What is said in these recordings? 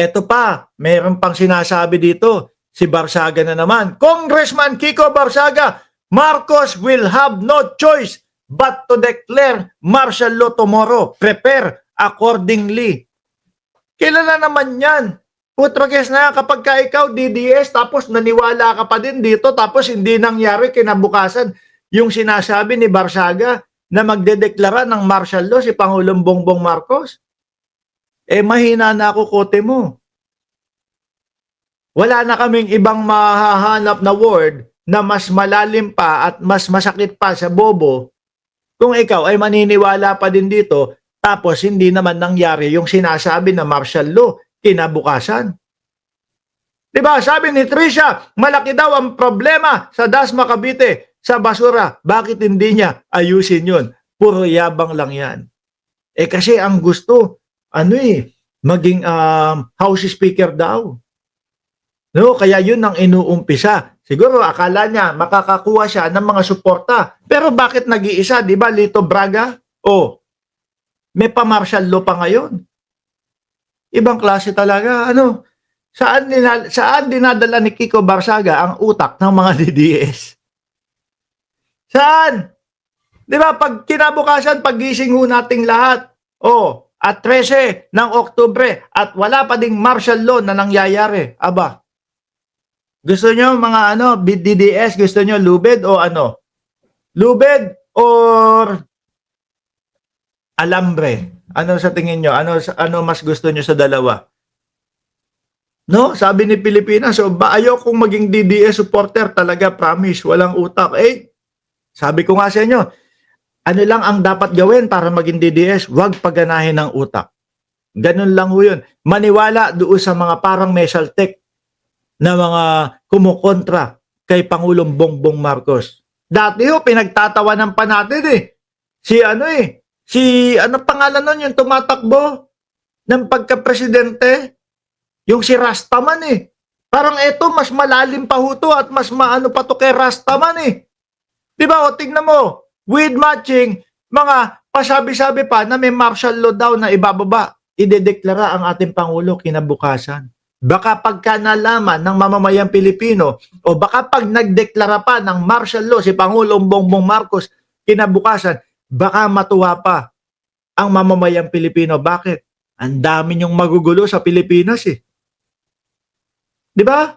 Eto pa, mayroon pang sinasabi dito, si Barsaga na naman. Congressman Kiko Barsaga, Marcos will have no choice but to declare martial law tomorrow. Prepare accordingly. Kilala naman yan. Putrages na kapag ka ikaw DDS tapos naniwala ka pa din dito tapos hindi nangyari kinabukasan yung sinasabi ni Barsaga na magdedeklara ng martial law si Pangulong Bongbong Marcos. Eh mahina na ako kote mo. Wala na kaming ibang mahahanap na word na mas malalim pa at mas masakit pa sa bobo kung ikaw ay maniniwala pa din dito tapos hindi naman nangyari yung sinasabi na martial law kinabukasan. Diba? Sabi ni Trisha, malaki daw ang problema sa Dasma Cavite sa basura. Bakit hindi niya ayusin yun? Puro yabang lang yan. Eh kasi ang gusto, maging House Speaker daw. No, kaya yun ang inuumpisa. Siguro akala niya makakakuha siya ng mga suporta. Pero bakit nag-iisa, 'di ba? Lito Braga? Oh, may pa-martial law pa ngayon. Ibang klase talaga. Saan dinadala ni Kiko Barsaga ang utak ng mga DDS? Saan? 'Di ba pag kinabukasan paggising ho nating lahat. Oh, at 13 ng Oktubre at wala pa ding martial law na nangyayari. Aba, gusto nyo mga DDS, gusto nyo lubid o ano? Lubid or alambre? Ano sa tingin nyo? Ano mas gusto nyo sa dalawa? No, sabi ni Pilipinas, so ayaw kong maging DDS supporter talaga, promise, walang utak. Eh, sabi ko nga sa inyo, ano lang ang dapat gawin para maging DDS? Huwag paganahin ng utak. Ganun lang ho yun. Maniwala doon sa mga parang mesaltek na mga kumukontra kay Pangulong Bongbong Marcos. Dati ho, pinagtatawanan pa natin Si pangalan nun yung tumatakbo ng pagka-presidente? Yung si Rastaman Parang eto, mas malalim pa ho to at mas maano pa to kay Rastaman Diba? O tignan mo, with matching, mga pasabi-sabi pa na may martial law daw na ibababa, idedeklara ang ating Pangulo kinabukasan. Baka pagka nalaman ng mamamayang Pilipino o baka pag nagdeklara pa ng martial law si Pangulong Bongbong Marcos kinabukasan, baka matuwa pa ang mamamayang Pilipino. Bakit? Ang dami niyong magugulo sa Pilipinas Di ba?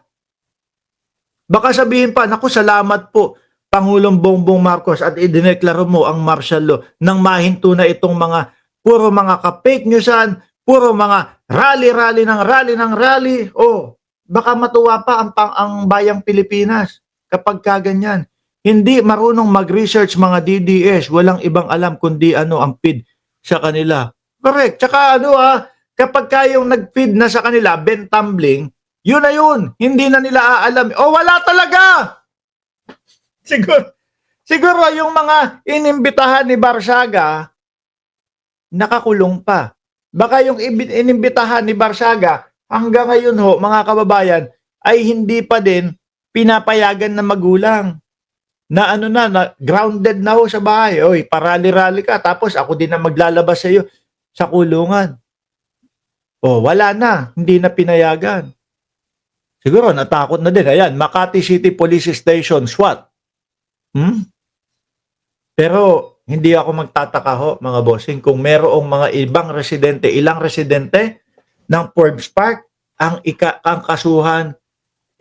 Baka sabihin pa, naku, salamat po Pangulong Bongbong Marcos at idineklara mo ang martial law nang mahinto na itong mga puro mga ka-fake newsan, puro mga rally ng rally. Oh, baka matuwa pa ang bayang Pilipinas kapag kaganyan. Hindi marunong mag-research mga DDS, walang ibang alam kundi ang feed sa kanila. Correct. Tsaka kapag kayong nag-feed na sa kanila, Ben Tumbling, yun na yun. Hindi na nila aalam. Oh, wala talaga! Siguro yung mga inimbitahan ni Barsaga, nakakulong pa. Baka yung inimbitahan ni Barsaga, hanggang ngayon ho, mga kababayan, ay hindi pa din pinapayagan ng magulang. Na grounded na ho sa bahay. Oy, parali-rali ka, tapos ako din na maglalabas sa iyo sa kulungan. Oh, wala na. Hindi na pinayagan. Siguro natakot na din. Ayan, Makati City Police Station, SWAT. Pero hindi ako magtataka ho, mga bossing, kung merong mga ilang residente ng Forbes Park ang kasuhan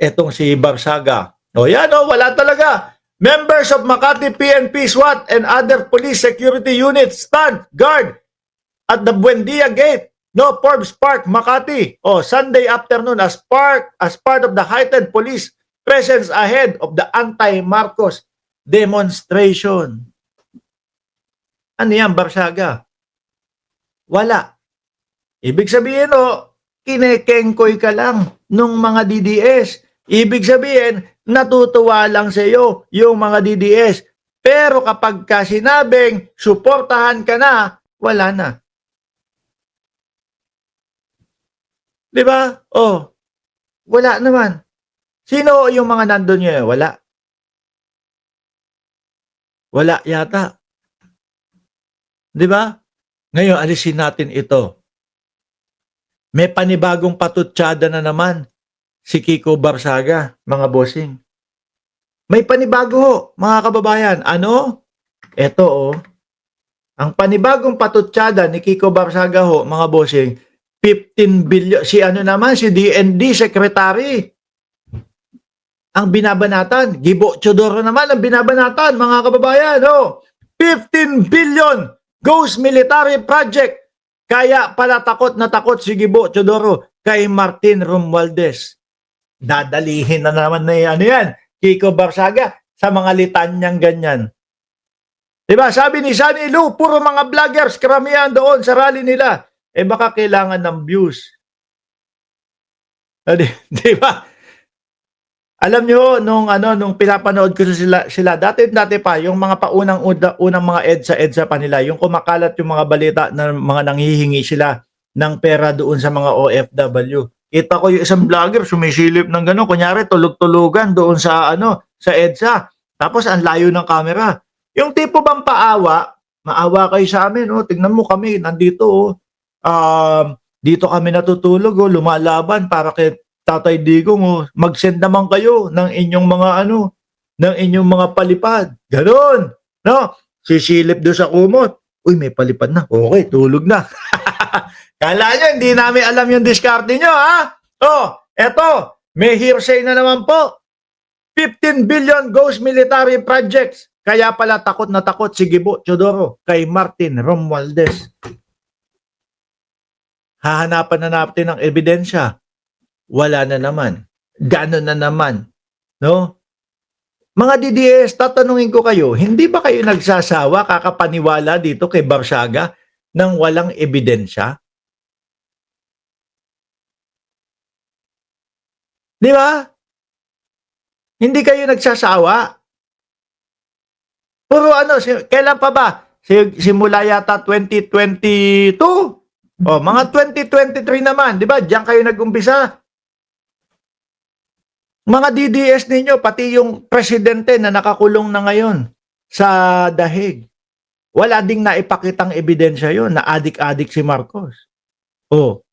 etong si Barsaga. O yan wala talaga. Members of Makati PNP, SWAT, and other police security units stand guard at the Buendia Gate. Forbes Park, Makati. Sunday afternoon as part of the heightened police presence ahead of the anti-Marcos demonstration. Ano yan, Barsaga? Wala. Ibig sabihin kinekengkoy ka lang nung mga DDS. Ibig sabihin, natutuwa lang sa iyo yung mga DDS. Pero kapag sinabing suportahan ka na, wala na. Di ba? Wala naman. Sino yung mga nandun nyo? Wala. Wala yata. Di ba? Ngayon, alisin natin ito. May panibagong patutsada na naman si Kiko Barsaga, mga bossing. May panibago ho, mga kababayan. Ano? Ito oh. Ang panibagong patutsada ni Kiko Barsaga ho, mga bossing, 15 billion. Si ano naman, si DND Secretary. Ang binabanatan. Gibo Chodoro naman ang binabanatan, mga kababayan. Oh. 15 billion goes military project. Kaya pala takot na takot si Gibo Chodoro kay Martin Romualdez. Dadalihin na naman na ano yan, Kiko Barsaga, sa mga litanyang ganyan. Diba? Sabi ni Sunny Lu, puro mga vloggers, karamihan doon sa rally nila. Eh baka kailangan ng views. Diba? Alam nyo, nung pinapanood ko sila dati pa, yung mga unang mga EDSA pa nila, yung kumakalat yung mga balita na mga nanghihingi sila ng pera doon sa mga OFW. Kita ko yung isang vlogger sumisilip ng gano'n, kunyari tulog-tulugan doon sa sa EDSA. Tapos ang layo ng camera. Yung tipo bang maawa kayo sa amin, oh. Tingnan mo kami, nandito, dito kami natutulog, oh, lumalaban para kay Tatay Digong, oh, mag-send naman kayo ng inyong mga ng inyong mga palipad. Ganon, no? Sisilip doon sa kumot. Uy, may palipad na. Okay, tulog na. Kala nyo, hindi namin alam yung diskarte nyo, ha? Oh, eto, may hearsay na naman po. 15 billion goes military projects. Kaya pala takot na takot si Gibo Chodoro kay Martin Romualdez. Hahanapan na natin ng ebidensya. Wala na naman. Ganon na naman. No? Mga DDS, tatanungin ko kayo, hindi ba kayo nagsasawa kakapaniwala dito kay Barsaga nang walang ebidensya? Di ba? Hindi kayo nagsasawa? Puro kailan pa ba? Simula yata 2022? O, mga 2023 naman, di ba? Diyan kayo nag-umpisa. Mga DDS ninyo, pati yung presidente na nakakulong na ngayon sa dahig. Wala ding naipakitang ebidensya yon na adik-adik si Marcos. Oh.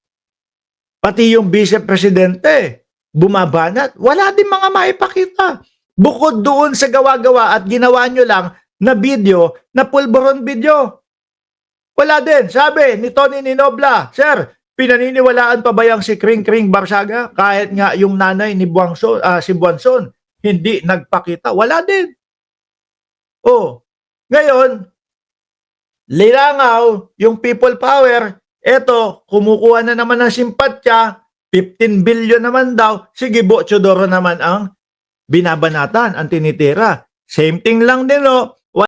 Pati yung vice-presidente, bumabanat. Wala din mga maipakita. Bukod doon sa gawa-gawa at ginawa nyo lang na video, na pulburon video. Wala din. Sabi ni Tony Ninobla, Sir, pinaniniwalaan pa ba yang si Kring Kring Barsaga kahit nga yung nanay ni si Buanson hindi nagpakita? Wala din. Oh, ngayon, lilangaw yung people power, eto, kumukuha na naman ng simpatya, 15 billion naman daw, si Gibo Chodoro naman ang binabanatan, ang tinitira. Same thing lang din, no?